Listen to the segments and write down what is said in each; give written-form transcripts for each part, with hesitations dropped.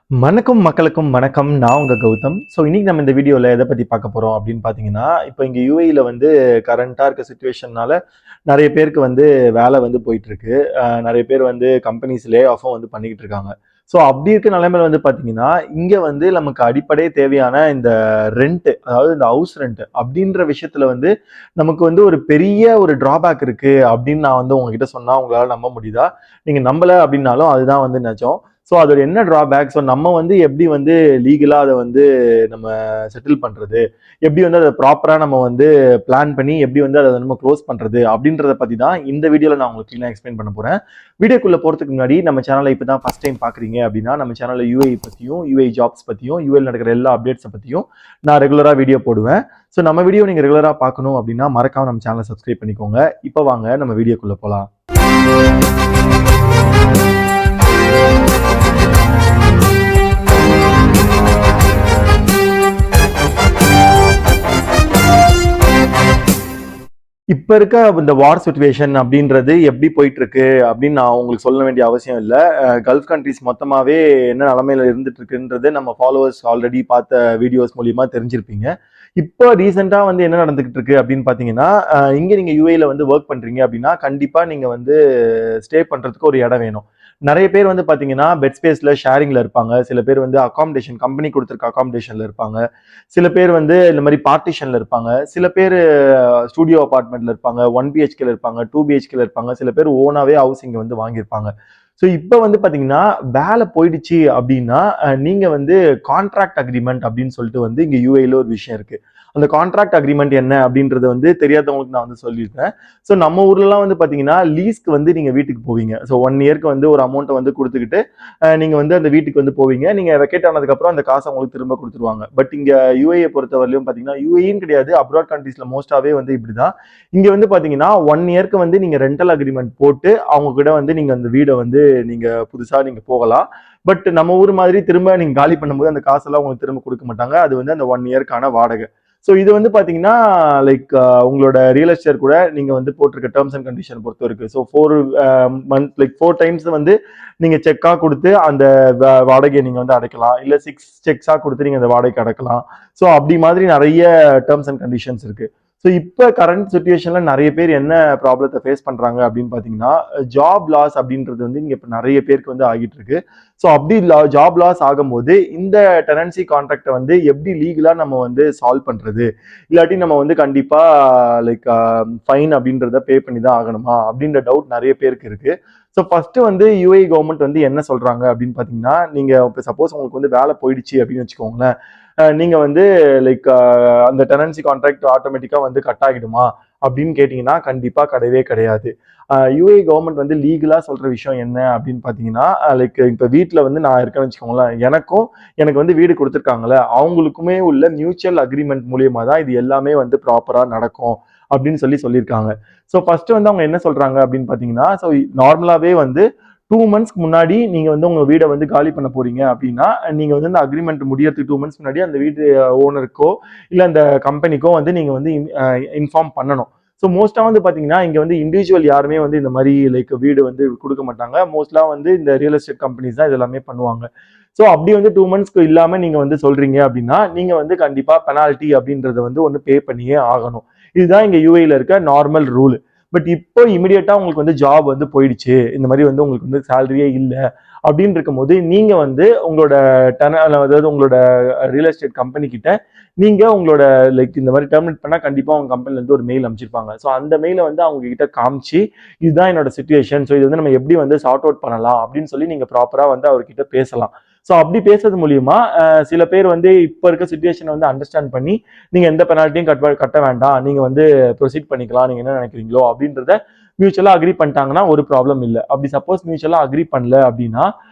வணக்கம் மக்களுக்கும் வணக்கம். நான் உங்க கௌதம். ஸோ இன்னைக்கு நம்ம இந்த வீடியோவில் எதை பற்றி பார்க்க போகிறோம் அப்படின்னு பார்த்தீங்கன்னா, இப்போ இங்கே யூஏஇல வந்து கரண்ட்டாக இருக்க சுச்சுவேஷன்னால நிறைய பேருக்கு வந்து வேலை வந்து போயிட்டு இருக்கு. நிறைய பேர் வந்து கம்பெனிஸ் லே ஆஃபும் வந்து பண்ணிக்கிட்டு இருக்காங்க. ஸோ அப்படி இருக்க நிலைமையில வந்து பார்த்தீங்கன்னா, இங்கே வந்து நமக்கு அடிப்படை தேவையான இந்த ரெண்ட், அதாவது இந்த ஹவுஸ் ரெண்ட் அப்படின்ற விஷயத்துல வந்து நமக்கு வந்து ஒரு பெரிய ஒரு டிராபேக் இருக்கு அப்படின்னு நான் வந்து உங்ககிட்ட சொன்னா உங்களால நம்ப முடியுதா? நீங்க நம்பல அப்படின்னாலும் அதுதான் வந்து நிஜம். ஸோ அதோட என்ன டிராபேக், ஸோ நம்ம வந்து எப்படி வந்து லீகலாக அதை வந்து நம்ம செட்டில் பண்ணுறது, எப்படி வந்து அதை ப்ராப்பராக நம்ம வந்து பிளான் பண்ணி எப்படி வந்து அதை நம்ம க்ளோஸ் பண்ணுறது அப்படின்றத பற்றி தான் இந்த வீடியோவில் நான் உங்களுக்கு க்ளீனாக எக்ஸ்பிளைன் பண்ண போகிறேன். வீடியோக்குள்ளே போகிறதுக்கு முன்னாடி நம்ம சேனலை இப்போ தான் ஃபஸ்ட் டைம் பார்க்குறீங்க அப்படின்னா நம்ம சேனலில் யூஏஇ பற்றியும் யூஏஇ ஜாப்ஸ் பற்றியும் யூஏல நடக்கிற எல்லா அப்டேட்ஸை பற்றியும் நான் ரெகுலராக வீடியோ போடுவேன். ஸோ நம்ம வீடியோ நீங்கள் ரெகுலராக பார்க்கணும் அப்படின்னா மறக்காம நம்ம சேனலை சப்ஸ்கிரைப் பண்ணிக்கோங்க. இப்போ வாங்க நம்ம வீடியோக்குள்ளே போகலாம். இப்ப இருக்க இந்த வார் சுச்சுவேஷன் அப்படின்றது எப்படி போயிட்டு இருக்கு அப்படின்னு நான் உங்களுக்கு சொல்ல வேண்டிய அவசியம் இல்லை. கல்ஃப் கண்ட்ரிஸ் மொத்தமாவே என்ன நிலைமையில இருந்துட்டு இருக்குன்றது நம்ம ஃபாலோவர்ஸ் ஆல்ரெடி பார்த்த வீடியோஸ் மூலியமா தெரிஞ்சிருப்பீங்க. இப்போ ரீசெண்டா வந்து என்ன நடந்துகிட்டு இருக்கு அப்படின்னு பாத்தீங்கன்னா, இங்க நீங்க யூஏல வந்து ஒர்க் பண்றீங்க அப்படின்னா கண்டிப்பா நீங்க வந்து ஸ்டே பண்றதுக்கு ஒரு இடம் வேணும். நிறைய பேர் வந்து பாத்தீங்கன்னா பெட் ஸ்பேஸ்ல ஷேரிங்ல இருப்பாங்க. சில பேர் வந்து அகாமடேஷன், கம்பெனி கொடுத்துருக்க அகாமடேஷன்ல இருப்பாங்க. சில பேர் வந்து இந்த மாதிரி பார்ட்டிஷன்ல இருப்பாங்க. சில பேர் ஸ்டூடியோ அபார்ட்மெண்ட்ல இருப்பாங்க, 1 பிஹெச்கேல இருப்பாங்க, 2 பிஹெச்கேல இருப்பாங்க. சில பேர் ஓனாவே ஹவுசிங் வந்து வாங்கியிருப்பாங்க. ஸோ இப்போ வந்து பாத்தீங்கன்னா வேலை போயிடுச்சு அப்படின்னா நீங்க வந்து கான்ட்ராக்ட் அக்ரிமெண்ட் அப்படின்னு சொல்லிட்டு வந்து இங்க யூஏல ஒரு விஷயம் இருக்கு. அந்த கான்ட்ராக்ட் அக்ரிமெண்ட் என்ன அப்படின்றது வந்து தெரியாதவங்களுக்கு நான் வந்து சொல்லியிருக்கேன். ஸோ நம்ம ஊர்லலாம் வந்து பாத்தீங்கன்னா லீஸ்க்கு வந்து நீங்க வீட்டுக்கு போவீங்க. ஸோ 1 இயர்க்கு வந்து ஒரு அமௌண்ட்டை வந்து கொடுத்துக்கிட்டு நீங்க வந்து அந்த வீட்டுக்கு வந்து போவீங்க. நீங்க வெக்கேட் ஆனதுக்கு அப்புறம் அந்த காசை உங்களுக்கு திரும்ப கொடுத்துருவாங்க. பட் இங்க யூஏ பொறுத்தவரையிலும் பாத்தீங்கன்னா யூஏன்னு கிடையாது, அப்ராட் கண்ட்ரீஸ்ல மோஸ்டாவே வந்து இப்படிதான். இங்க வந்து பாத்தீங்கன்னா 1 இயர்க்கு வந்து நீங்க ரெண்டல் அக்ரிமெண்ட் போட்டு அவங்க கிட்ட வந்து நீங்க அந்த வீடை வந்து நீங்க புதுசா நீங்க போகலாம். பட் நம்ம ஊர் மாதிரி திரும்ப நீங்க காலி பண்ணும்போது அந்த காசெல்லாம் உங்களுக்கு திரும்ப கொடுக்க மாட்டாங்க. அது வந்து அந்த 1 இயர்க்கான வாடகை. ஸோ இது வந்து பாத்தீங்கன்னா லைக் உங்களோட ரியல் எஸ்டேட் கூட நீங்க வந்து போட்டிருக்க டேர்ம்ஸ் அண்ட் கண்டிஷன் பொறுத்த இருக்கு. ஸோ 4 மந்த் லைக் 4 டைம்ஸ் வந்து நீங்க செக்கா கொடுத்து அந்த வாடகையை நீங்க வந்து அடைக்கலாம், இல்ல 6 செக்ஸா கொடுத்து நீங்க அந்த வாடகை அடைக்கலாம். ஸோ அப்படி மாதிரி நிறைய டேர்ம்ஸ் அண்ட் கண்டிஷன்ஸ் இருக்கு. ஸோ இப்போ கரண்ட் சுச்சுவேஷன்ல நிறைய பேர் என்ன ப்ராப்ளத்தை ஃபேஸ் பண்றாங்க அப்படின்னு பாத்தீங்கன்னா ஜாப் லாஸ் அப்படின்றது வந்து இங்க இப்போ நிறைய பேருக்கு வந்து ஆகிட்டு இருக்கு. ஸோ அப்படி ஜாப் லாஸ் ஆகும்போது இந்த டெனன்சி கான்ட்ராக்டை வந்து எப்படி லீகலா நம்ம வந்து சால்வ் பண்றது, இல்லாட்டி நம்ம வந்து கண்டிப்பா லைக் ஃபைன் அப்படின்றத பே பண்ணி தான் ஆகணுமா அப்படின்ற டவுட் நிறைய பேருக்கு இருக்கு. ஸோ ஃபர்ஸ்ட் வந்து யூஏ கவர்மெண்ட் வந்து என்ன சொல்றாங்க அப்படின்னு பாத்தீங்கன்னா, நீங்க இப்போ சப்போஸ் உங்களுக்கு வந்து வேலை போயிடுச்சு அப்படின்னு வச்சுக்கோங்களேன், நீங்க வந்து லைக் அந்த டெனன்சி கான்ட்ராக்ட் ஆட்டோமேட்டிக்கா வந்து கட் ஆகிடுமா அப்படின்னு கேட்டீங்கன்னா கண்டிப்பா கிடையவே கிடையாது. யூஏ கவர்மெண்ட் வந்து லீகலா சொல்ற விஷயம் என்ன அப்படின்னு பாத்தீங்கன்னா, லைக் இப்ப வீட்டுல வந்து நான் இருக்கேன்னு வச்சுக்கோங்களேன், எனக்கு வந்து வீடு கொடுத்துருக்காங்கல்ல அவங்களுக்குமே உள்ள மியூச்சுவல் அக்ரிமெண்ட் மூலியமா தான் இது எல்லாமே வந்து ப்ராப்பரா நடக்கும் அப்படின்னு சொல்லியிருக்காங்க. ஸோ ஃபர்ஸ்ட் வந்து அவங்க என்ன சொல்றாங்க அப்படின்னு பாத்தீங்கன்னா, ஸோ நார்மலாவே வந்து 2 மந்த்ஸ்க்கு முன்னாடி நீங்க வந்து உங்க வீடை வந்து காலி பண்ண போறீங்க அப்படின்னா நீங்க வந்து இந்த அக்ரிமெண்ட் முடியறதுக்கு 2 மந்த்ஸ் முன்னாடி அந்த வீடு ஓனருக்கோ இல்ல அந்த கம்பெனிக்கோ வந்து நீங்க வந்து இன்ஃபார்ம் பண்ணணும். ஸோ மோஸ்டா வந்து பாத்தீங்கன்னா இங்க வந்து இண்டிவிஜுவல் யாருமே வந்து இந்த மாதிரி லைக் வீடு வந்து கொடுக்க மாட்டாங்க. மோஸ்ட்லா வந்து இந்த ரியல் எஸ்டேட் கம்பெனிஸ் தான் இது எல்லாமே பண்ணுவாங்க. ஸோ அப்படி வந்து 2 மந்த்ஸ்க்கு இல்லாம நீங்க வந்து சொல்றீங்க அப்படின்னா நீங்க வந்து கண்டிப்பா பெனால்டி அப்படின்றத வந்து ஒன்று பே பண்ணியே ஆகணும். இதுதான் இங்க யூஏல இருக்க நார்மல் ரூல். பட் இப்போ இமிடியேட்டா உங்களுக்கு வந்து ஜாப் வந்து போயிடுச்சு, இந்த மாதிரி வந்து உங்களுக்கு வந்து சேலரியே இல்லை அப்படின்னு இருக்கும்போது நீங்க வந்து உங்களோட அதாவது உங்களோட ரியல் எஸ்டேட் கம்பெனி கிட்ட நீங்க உங்களோட லைக் இந்த மாதிரி டெர்மினேட் பண்ணா கண்டிப்பா உங்க கம்பெனில இருந்து ஒரு மெயில் அமைச்சிருப்பாங்க. ஸோ அந்த மெயிலை வந்து அவங்க கிட்ட காமிச்சு இதுதான் என்னோட சுச்சுவேஷன், ஸோ இது வந்து நம்ம எப்படி வந்து சார்ட் அவுட் பண்ணலாம் அப்படின்னு சொல்லி நீங்க ப்ராப்பரா வந்து அவர்கிட்ட பேசலாம். ஸோ அப்படி பேசுறது மூலியமா சில பேர் வந்து இப்போ இருக்க சுச்சுவேஷனை வந்து அண்டர்ஸ்டாண்ட் பண்ணி நீங்க எந்த பெனால்ட்டியும் கட்ட வேண்டாம், நீங்க வந்து ப்ரொசீட் பண்ணிக்கலாம், நீங்க என்ன நினைக்கிறீங்களோ அப்படின்றத மியூச்சுவலா அக்ரி பண்ணிட்டாங்கன்னா ஒரு ப்ராப்ளம் இல்லை. அப்படி சப்போஸ் மியூச்சுவலா அக்ரி பண்ணல அப்படின்னா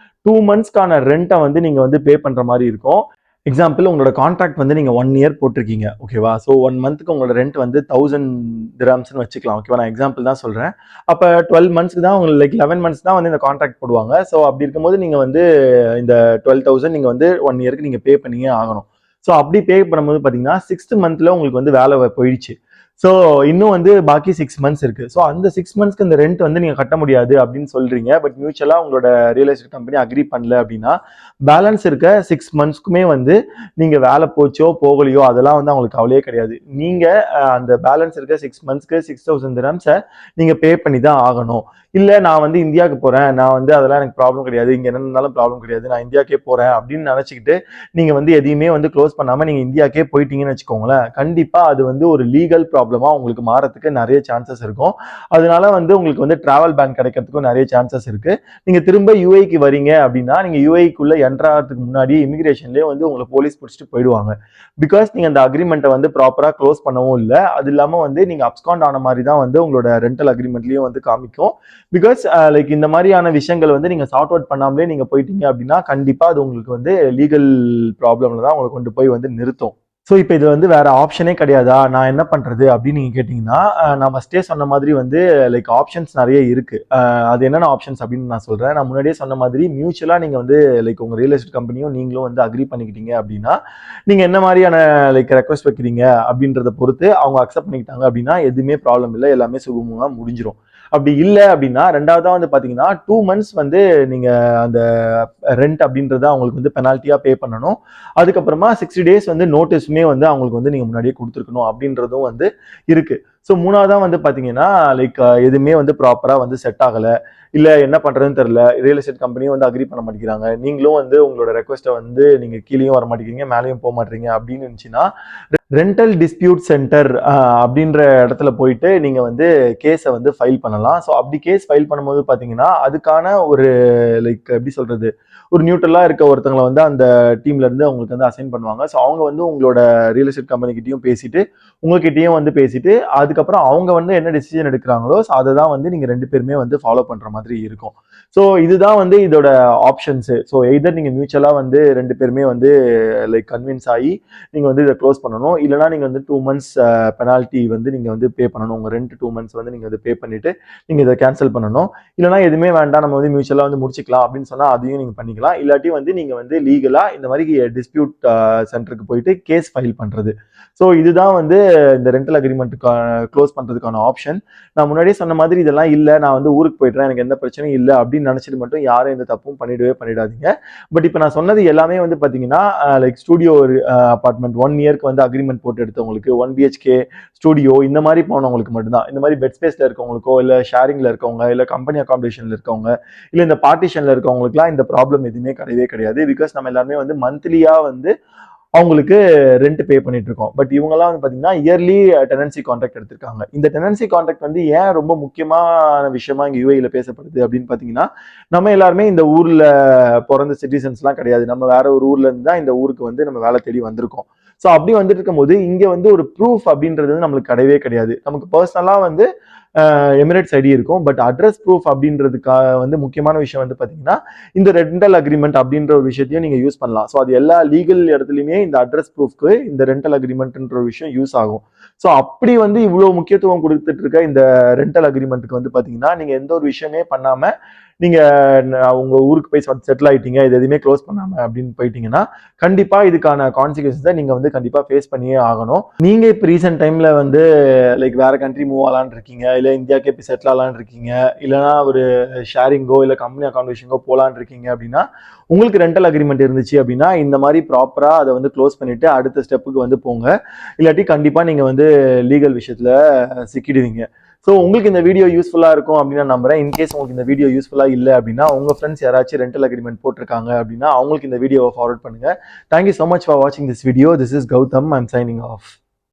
2 மந்த்ஸ்க்கான ரெண்ட்டை வந்து நீங்க வந்து பே பண்ற மாதிரி இருக்கும். எக்ஸாம்பிள் உங்களோட கான்ட்ராக்ட் வந்து நீங்க 1 இயர் போட்டிருக்கீங்க, ஓகேவா? ஸோ 1 மந்த்துக்கு உங்களோட ரெண்ட் வந்து 1000 திரம்ஸ்னு வச்சுக்கலாம், ஓகேவா? நான் எக்ஸாம்பிள் தான் சொல்றேன். அப்ப 12 மந்த்ஸ்க்கு தான் உங்களுக்கு லைக் 11 மந்த்ஸ் தான் வந்து இந்த கான்ட்ராக்ட் போடுவாங்க. ஸோ அப்படி இருக்கும்போது நீங்க வந்து இந்த 12,000 நீங்க வந்து 1 இயருக்கு நீங்க பே பண்ணியே ஆகணும். ஸோ அப்படி பே பண்ணும்போது பாத்தீங்கன்னா 6th மந்த்ல உங்களுக்கு வந்து வேலை போயிடுச்சு. ஸோ இன்னும் வந்து பாக்கி 6 months இருக்கு. ஸோ அந்த 6 monthsக்கு இந்த ரெண்ட் வந்து நீங்க கட்ட முடியாது அப்படின்னு சொல்றீங்க. பட் மியூச்சுவலா உங்களோட ரியல் எஸ்டேட் கம்பெனி அக்ரி பண்ணல அப்படின்னா பேலன்ஸ் இருக்க 6 monthsக்குமே வந்து நீங்க வேலை போச்சோ போகலையோ அதெல்லாம் வந்து அவங்களுக்கு கவலையே கிடையாது. நீங்க அந்த பேலன்ஸ் இருக்க 6 monthsக்கு 6,000 dirhams நீங்க பே பண்ணி தான் ஆகணும். இல்ல நான் வந்து இந்தியாவுக்கு போறேன், நான் வந்து அதெல்லாம் எனக்கு ப்ராப்ளம் கிடையாது, இங்க என்ன இருந்தாலும் ப்ராப்ளம் கிடையாது, நான் இந்தியாவுக்கே போறேன் அப்படின்னு நினைச்சுக்கிட்டு நீங்க வந்து எதையுமே வந்து க்ளோஸ் பண்ணாம நீங்க இந்தியாக்கே போயிட்டீங்கன்னு வச்சுக்கோங்களேன், கண்டிப்பா அது வந்து ஒரு லீகல் ப்ராப்ளமா உங்களுக்கு மாறதுக்கு நிறைய சான்சஸ் இருக்கும். அதனால வந்து உங்களுக்கு வந்து டிராவல் பேன் கிடைக்கிறதுக்கும் நிறைய சான்சஸ் இருக்கு. நீங்க திரும்ப யூஏக்கு வரீங்க அப்படின்னா நீங்க யூஏக்குள்ள என்டர் ஆகிறதுக்கு முன்னாடி இமிகிரேஷன்லேயே வந்து உங்களை போலீஸ் பிடிச்சிட்டு போயிடுவாங்க. பிகாஸ் நீங்க அந்த அக்ரிமெண்ட்டை வந்து ப்ராப்பரா க்ளோஸ் பண்ணவும் இல்லை. அது இல்லாம வந்து நீங்க அப்ஸ்காண்ட் ஆன மாதிரி தான் வந்து உங்களோட ரெண்டல் அக்ரிமெண்ட்லயும் வந்து காமிக்கும். பிகாஸ் லைக் இந்த மாதிரியான விஷயங்கள் வந்து நீங்க சார்ட் அவுட் பண்ணாமலே நீங்க போயிட்டீங்க அப்படின்னா கண்டிப்பா அது உங்களுக்கு வந்து லீகல் ப்ராப்ளம்ல தான் உங்களை கொண்டு போய் வந்து நிறுத்தும். ஸோ இப்போ இது வந்து வேற ஆப்ஷனே கிடையாதா, நான் என்ன பண்றது அப்படின்னு நீங்க கேட்டீங்கன்னா, நான் ஃபர்ஸ்டே சொன்ன மாதிரி வந்து லைக் ஆப்ஷன்ஸ் நிறைய இருக்கு. அது என்னென்ன ஆப்ஷன்ஸ் அப்படின்னு நான் சொல்றேன். நான் முன்னாடியே சொன்ன மாதிரி மியூச்சுவலா நீங்க வந்து லைக் உங்க ரியல் எஸ்டேட் கம்பெனியும் நீங்களும் வந்து அக்ரி பண்ணிக்கிட்டீங்க அப்படின்னா நீங்க என்ன மாதிரியான லைக் ரெக்வஸ்ட் வைக்கிறீங்க அப்படின்றத பொறுத்து அவங்க அக்செப்ட் பண்ணிக்கிட்டாங்க அப்படின்னா எதுவுமே ப்ராப்ளம் இல்லை, எல்லாமே சுகமாக முடிஞ்சிடும். அப்படி இல்லை அப்படின்னா ரெண்டாவதா வந்து பாத்தீங்கன்னா 2 months வந்து நீங்க அந்த ரெண்ட் அப்படின்றத அவங்களுக்கு வந்து பெனால்ட்டியா பே பண்ணணும். அதுக்கப்புறமா 60 days வந்து நோட்டீஸுமே வந்து அவங்களுக்கு வந்து நீங்க முன்னாடியே கொடுத்துருக்கணும் அப்படின்றதும் வந்து இருக்கு. ஸோ மூணாவதா வந்து பாத்தீங்கன்னா லைக் எதுவுமே வந்து ப்ராப்பரா வந்து செட் ஆகல, இல்ல என்ன பண்றதுன்னு தெரியல, ரியல் எஸ்டேட் கம்பெனியும் வந்து அக்ரி பண்ண மாட்டேங்கிறாங்க, நீங்களும் வந்து உங்களோட ரெக்வஸ்ட்டை வந்து நீங்க கீழேயும் வர மாட்டேங்கிறீங்க மேலேயும் போக மாட்டேங்க அப்படின்னு இருந்துச்சுன்னா ரெண்டல் டிஸ்பியூட் சென்டர் அப்படின்ற இடத்துல போயிட்டு நீங்க வந்து கேஸை வந்து ஃபைல் பண்ணலாம். ஸோ அப்படி கேஸ் ஃபைல் பண்ணும்போது பாத்தீங்கன்னா அதுக்கான ஒரு லைக் எப்படி சொல்றது, ஒரு நியூட்ரலா இருக்க ஒருத்தங்களை வந்து அந்த டீம்ல இருந்து அவங்களுக்கு வந்து அசைன் பண்ணுவாங்க. ஸோ அவங்க வந்து உங்களோட ரியல் எஸ்டேட் கம்பெனி கிட்டயும் பேசிட்டு உங்ககிட்டயும் வந்து பேசிட்டு அதுக்கப்புறம் அவங்க வந்து என்ன டிசிஷன் எடுக்கிறாங்களோ அதை தான் வந்து நீங்க 2 பேருமே வந்து ஃபாலோ பண்ற மாதிரி இருக்கும். ஸோ இதுதான் வந்து இதோட ஆப்ஷன்ஸ். ஸோ எய்தர் நீங்க மியூச்சுவலா வந்து 2 பேருமே வந்து லைக் கன்வின்ஸ் ஆகி நீங்க வந்து இதை க்ளோஸ் பண்ணணும், இல்லைனா நீங்க வந்து 2 months பெனால்ட்டி வந்து நீங்க வந்து பே பண்ணணும். உங்க ரெண்ட் 2 months வந்து நீங்க வந்து பே பண்ணிட்டு நீங்க இதை கேன்சல் பண்ணணும். இல்லைனா எதுவுமே வேண்டாம் நம்ம வந்து மியூச்சுவலா வந்து முடிச்சுக்கலாம் அப்படின்னு சொன்னா அதையும் நீங்க பண்ணிக்கலாம். இல்லாட்டி வந்து நீங்க வந்து லீகலா இந்த மாதிரி டிஸ்பியூட் சென்டருக்கு போயிட்டு கேஸ் ஃபைல் பண்றது. ஸோ இதுதான் வந்து இந்த ரெண்டல் அக்ரிமெண்ட்டுக்கு க்ளோஸ் பண்றதுக்கான ஆப்ஷன். நான் முன்னாடியே சொன்ன மாதிரி இதெல்லாம் இல்லை, நான் வந்து ஊருக்கு போயிடுறேன் எனக்கு எந்த பிரச்சனையும் இல்லை அப்படின்னு நினைச்சிட்டு மட்டும் யாரும் எந்த தப்பும் பண்ணிடாதீங்க. பட் இப்போ நான் சொன்னது எல்லாமே வந்து பாத்தீங்கன்னா லைக் ஸ்டூடியோ அபார்ட்மெண்ட் 1 yearக்கு வந்து அக்ரிமெண்ட் போட்டு எடுத்தவங்களுக்கு 1 BHK ஸ்டூடியோ இந்த மாதிரி போனவங்களுக்கு மட்டும்தான். இந்த மாதிரி பெட் ஸ்பேஸ்ல இருக்கவங்களுக்கோ இல்ல ஷேரிங்ல இருக்கவங்க இல்ல கம்பெனி அகாமடேஷன்ல இருக்கவங்க இல்ல இந்த பார்ட்டிஷன்ல இருக்கவங்களுக்குலாம் இந்த ப்ராப்ளம் எதுவுமே கிடையவே கிடையாது. பிகாஸ் நம்ம எல்லாருமே வந்து மந்த்லியா வந்து அவங்களுக்கு ரெண்ட் பே பண்ணிட்டு இருக்கோம். பட் இவங்கெல்லாம் வந்து பாத்தீங்கன்னா இயர்லி டெனன்சி கான்ட்ராக்ட் எடுத்திருக்காங்க. இந்த டெனன்சி கான்ட்ராக்ட் வந்து ஏன் ரொம்ப முக்கியமான விஷயமா இங்க யூஏல பேசப்படுது அப்படின்னு பாத்தீங்கன்னா, நம்ம எல்லாருமே இந்த ஊர்ல பிறந்த சிட்டிசன்ஸ் எல்லாம் கிடையாது, நம்ம வேற ஒரு ஊர்ல இருந்து தான் இந்த ஊருக்கு வந்து நம்ம வேலை தேடி வந்திருக்கோம். ஸோ அப்படி வந்துட்டு இருக்கும்போது இங்க வந்து ஒரு ப்ரூஃப் அப்படின்றது நம்மளுக்கு கிடையவே கிடையாது. நமக்கு பர்சனலா வந்து எமிரேட்ஸ் ஐடி இருக்கும். பட் அட்ரஸ் ப்ரூஃப் அப்படின்றதுக்காக வந்து முக்கியமான விஷயம் வந்து பாத்தீங்கன்னா இந்த ரெண்டல் அக்ரிமெண்ட் அப்படின்ற ஒரு விஷயத்தையும் நீங்க யூஸ் பண்ணலாம். ஸோ அது எல்லா லீகல் இடத்துலையுமே இந்த அட்ரஸ் ப்ரூஃப்க்கு இந்த ரெண்டல் அக்ரிமெண்ட்ன்ற ஒரு விஷயம் யூஸ் ஆகும். ஸோ அப்படி வந்து இவ்வளவு முக்கியத்துவம் கொடுத்துட்டு இருக்க இந்த ரெண்டல் அக்ரிமெண்ட்டுக்கு வந்து பாத்தீங்கன்னா நீங்க எந்த ஒரு விஷயமே பண்ணாம நீங்க உங்க ஊருக்கு போய் செட்டில் ஆயிட்டீங்க, இது எதுவுமே க்ளோஸ் பண்ணாம அப்படின்னு போயிட்டீங்கன்னா கண்டிப்பா இதுக்கான கான்சிக்வன்ஸை நீங்க வந்து கண்டிப்பா ஃபேஸ் பண்ணியே ஆகணும். நீங்க இப்ப ரீசெண்ட் டைம்ல வந்து லைக் வேற கண்ட்ரி மூவ் ஆகலான்னு இருக்கீங்க, இல்ல இந்தியாவுக்கு போய் செட்டில் ஆகலான்னு இருக்கீங்க, இல்லைன்னா ஒரு ஷேரிங்கோ இல்ல கம்பெனி அகாமடேஷனோ போலான்னு இருக்கீங்க அப்படின்னா உங்களுக்கு ரெண்டல் அக்ரிமெண்ட் இருந்துச்சு அப்படின்னா இந்த மாதிரி ப்ராப்பரா அதை வந்து க்ளோஸ் பண்ணிட்டு அடுத்த ஸ்டெப்புக்கு வந்து போங்க. இல்லாட்டி கண்டிப்பா நீங்க வந்து லீகல் விஷயத்துல சிக்கிடுவீங்க. ஸோ உங்களுக்கு இந்த வீடியோ யூஸ்ஃபுல்லா இருக்கும் அப்படின்னு நான் நம்புறேன். இன்கேஸ் உங்களுக்கு இந்த வீடியோ யூஸ்ஃபுல்லா இல்லை அப்படின்னா உங்க ஃப்ரெண்ட்ஸ் யாராச்சும் ரெண்டல் அக்ரிமெண்ட் போட்டிருக்காங்க அப்படின்னா அவங்களுக்கு இந்த வீடியோவை ஃபார்வர்ட் பண்ணுங்க. தேங்க்யூ ஸோ மச் ஃபார் வாட்சிங் this video. This is Gautham. I'm signing of.